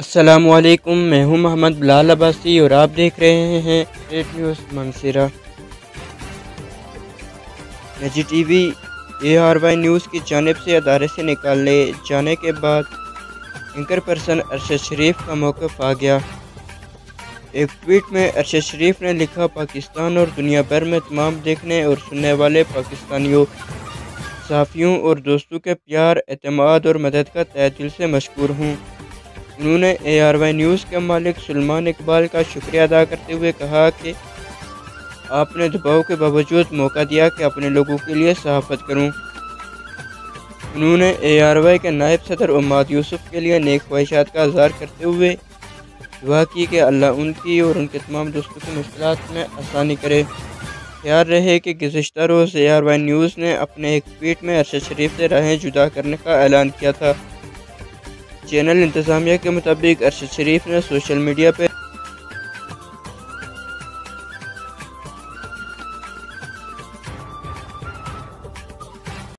अस्सलामुअलैकुम, मैं हूं मोहम्मद बिलाल अब्बासी और आप देख रहे हैं स्टेट न्यूज़ मंगसिरा। निजी टीवी ARY न्यूज़ की जानिब से अदारे से निकाले जाने के बाद एंकर पर्सन अरशद शरीफ का मौक़िफ़ आ गया। एक ट्वीट में अरशद शरीफ ने लिखा, पाकिस्तान और दुनिया भर में तमाम देखने और सुनने वाले पाकिस्तानियों, सहाफ़ियों और दोस्तों के प्यार, एतमाद और मदद का तहे दिल से मशकूर हूँ। उन्होंने ARY न्यूज़ के मालिक सुलेमान इकबाल का शुक्रिया अदा करते हुए कहा कि आपने दबाव के बावजूद मौका दिया कि अपने लोगों के लिए सहाफ़त करूं। उन्होंने ARY के नायब सदर उम्माद यूसुफ के लिए नेक ख्वाहिशात का इज़हार करते हुए दुआ की कि अल्लाह उनकी और उनके तमाम दोस्तों की मुश्किलात में आसानी करे। ख्याल रहे कि गुज़िश्ता रोज़ ARY न्यूज़ ने अपने एक ट्वीट में अरशद शरीफ से राहें जुदा करने का ऐलान किया था। चैनल इंतज़ामिया के मुताबिक अरशद शरीफ ने सोशल मीडिया पर